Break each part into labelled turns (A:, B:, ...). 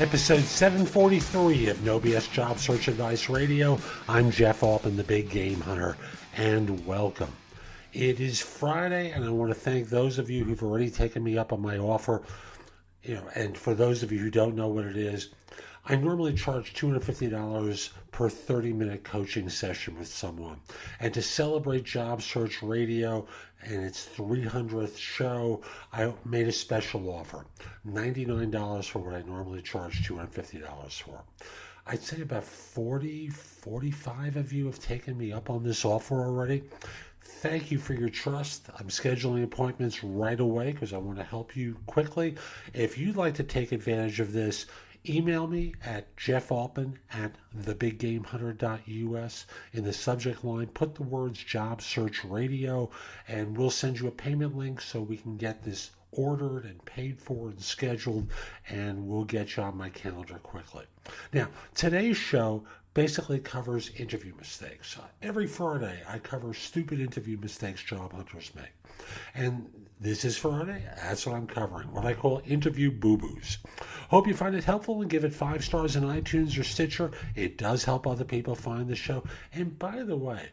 A: Episode 743 of No BS Job Search Advice Radio. I'm Jeff Altman, the Big Game Hunter, and welcome. It is Friday, and I want to thank those of you who've already taken me up on my offer. And for those of you who don't know what it is, I normally charge $250 per 30-minute coaching session with someone. And to celebrate Job Search Radio and its 300th show, I made a special offer, $99 for what I normally charge $250 for. I'd say about 45 of you have taken me up on this offer already. Thank you for your trust. I'm scheduling appointments right away because I want to help you quickly. If you'd like to take advantage of this, email me at jeffaltman@thebiggamehunter.us. In the subject line, put the words Job Search Radio, and we'll send you a payment link so we can get this ordered and paid for and scheduled, and we'll get you on my calendar quickly. Now, today's show basically covers interview mistakes. Every Friday, I cover stupid interview mistakes job hunters make. And this is Friday. That's what I'm covering, what I call interview boo-boos. Hope you find it helpful and give it 5 stars in iTunes or Stitcher. It does help other people find the show. And by the way,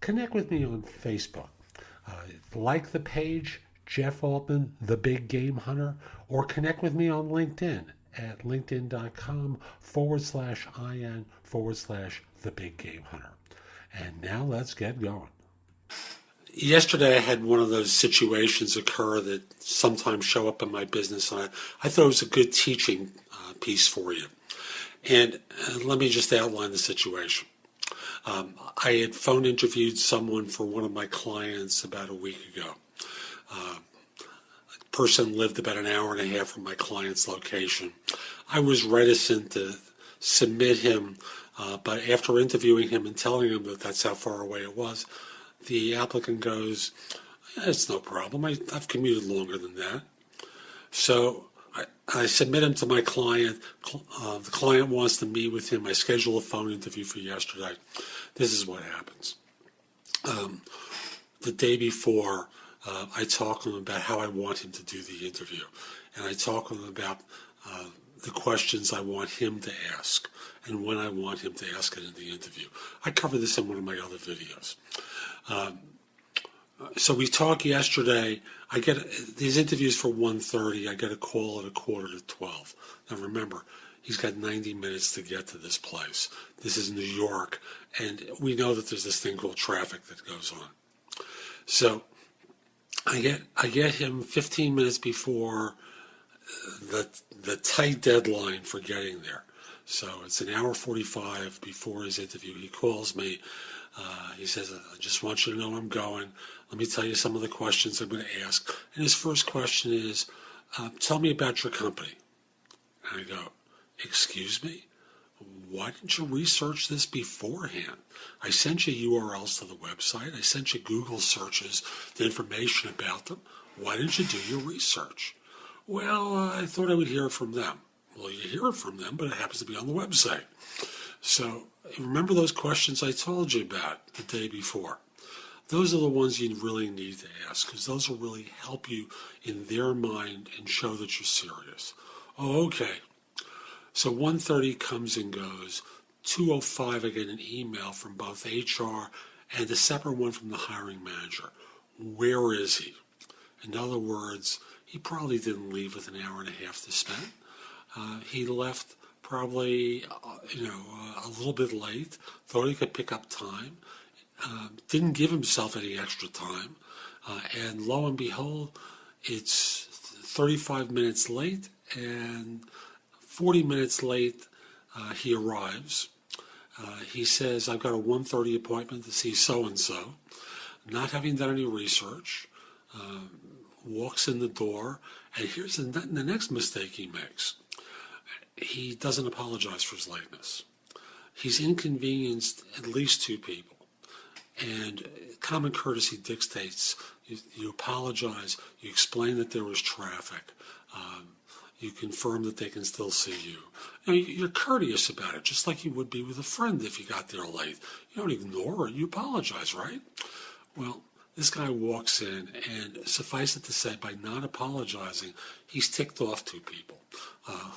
A: connect with me on Facebook. Like the page, Jeff Altman, the Big Game Hunter, or connect with me on LinkedIn at linkedin.com/IN/the Big Game Hunter. And now let's get going. Yesterday I had one of those situations occur that sometimes show up in my business, and I thought it was a good teaching piece for you. And let me just outline the situation. I had phone interviewed someone for one of my clients about a week ago. A person lived about an hour and a half from my client's location. I was reticent to submit him, but after interviewing him and telling him that that's how far away it was, the applicant goes, "It's no problem. I've commuted longer than that." So I submit him to my client. The client wants to meet with him. I schedule a phone interview for yesterday. This is what happens. The day before, I talk to him about how I want him to do the interview. And I talk to him about the questions I want him to ask and when I want him to ask it in the interview. I cover this in one of my other videos. So we talked yesterday. I get these interviews for 1:30. I get a call at 11:45. Now remember, he's got 90 minutes to get to this place. This is New York, and we know that there's this thing called traffic that goes on. So I get him 15 minutes before the tight deadline for getting there. So it's an hour 45 before his interview. He calls me. He says, "I just want you to know I'm going. Let me tell you some of the questions I'm going to ask." And his first question is, "Tell me about your company." And I go, "Excuse me? Why didn't you research this beforehand? I sent you URLs to the website. I sent you Google searches, the information about them. Why didn't you do your research?" "Well, I thought I would hear from them." Well, you hear it from them, but it happens to be on the website. So remember those questions I told you about the day before? Those are the ones you really need to ask, because those will really help you in their mind and show that you're serious. Oh, okay. So 1:30 comes and goes. 2:05, I get an email from both HR and a separate one from the hiring manager. Where is he? In other words, he probably didn't leave with an hour and a half to spend. He left probably, a little bit late, thought he could pick up time, didn't give himself any extra time, and lo and behold, it's 35 minutes late, and 40 minutes late, he arrives. He says, "I've got a 1:30 appointment to see so-and-so," not having done any research, walks in the door, and here's the next mistake he makes. He doesn't apologize for his lateness. He's inconvenienced at least 2 people. And common courtesy dictates you apologize, you explain that there was traffic, you confirm that they can still see you. You're courteous about it, just like you would be with a friend if you got there late. You don't ignore it, you apologize, right? Well, This guy walks in, and suffice it to say, by not apologizing, he's ticked off two people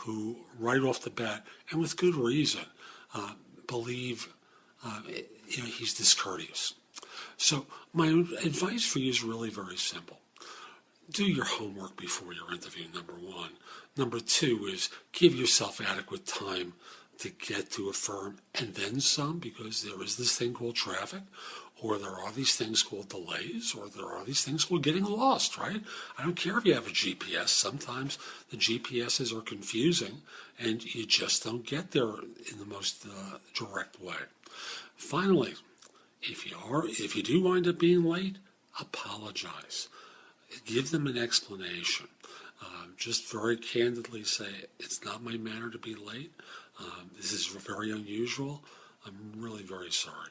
A: who, right off the bat, and with good reason, believe he's discourteous. So my advice for you is really very simple. Do your homework before your interview, number one. Number two is give yourself adequate time to get to a firm and then some, because there is this thing called traffic, or there are these things called delays, or there are these things called getting lost, right? I don't care if you have a GPS. Sometimes the GPSs are confusing and you just don't get there in the most direct way. Finally, if you do wind up being late, apologize. Give them an explanation. Just very candidly say, it's not my manner to be late. This is very unusual. I'm really very sorry.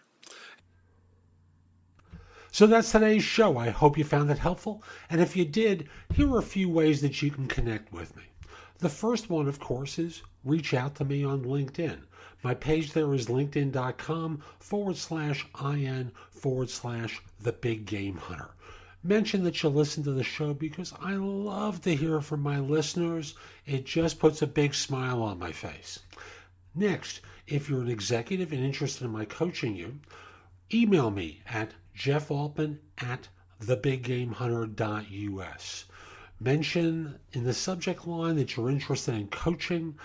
A: So that's today's show. I hope you found it helpful. And if you did, here are a few ways that you can connect with me. The first one, of course, is reach out to me on LinkedIn. My page there is linkedin.com/IN/The Big Game Hunter. Mention that you listen to the show because I love to hear from my listeners. It just puts a big smile on my face. Next, if you're an executive and interested in my coaching you, email me at jeffaltman@thebiggamehunter.us. Mention in the subject line that you're interested in coaching.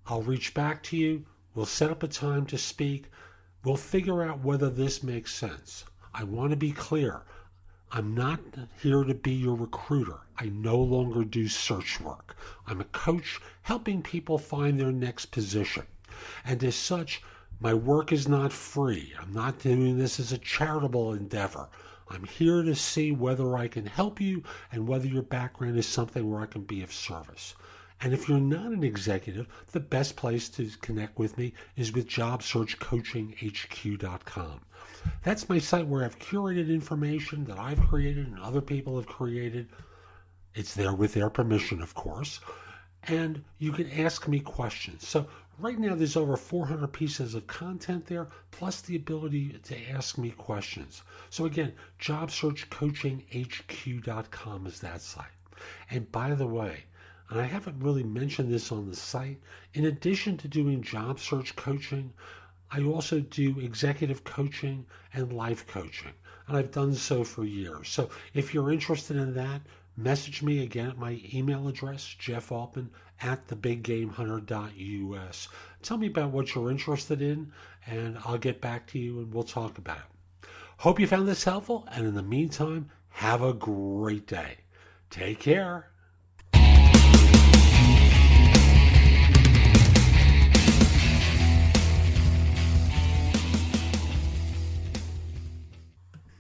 A: I'll reach back to you. We'll set up a time to speak. We'll figure out whether this makes sense. I want to be clear. I'm not here to be your recruiter. I no longer do search work. I'm a coach helping people find their next position. And as such, my work is not free. I'm not doing this as a charitable endeavor. I'm here to see whether I can help you and whether your background is something where I can be of service. And if you're not an executive, the best place to connect with me is with JobSearchCoachingHQ.com. That's my site where I've curated information that I've created and other people have created. It's there with their permission, of course. And you can ask me questions. So right now there's over 400 pieces of content there, plus the ability to ask me questions. So again, JobSearchCoachingHQ.com is that site. And by the way, and I haven't really mentioned this on the site, in addition to doing job search coaching, I also do executive coaching and life coaching. And I've done so for years. So if you're interested in that, message me again at my email address, jeffaltman@thebiggamehunter.us. Tell me about what you're interested in, and I'll get back to you and we'll talk about it. Hope you found this helpful, and in the meantime, have a great day. Take care.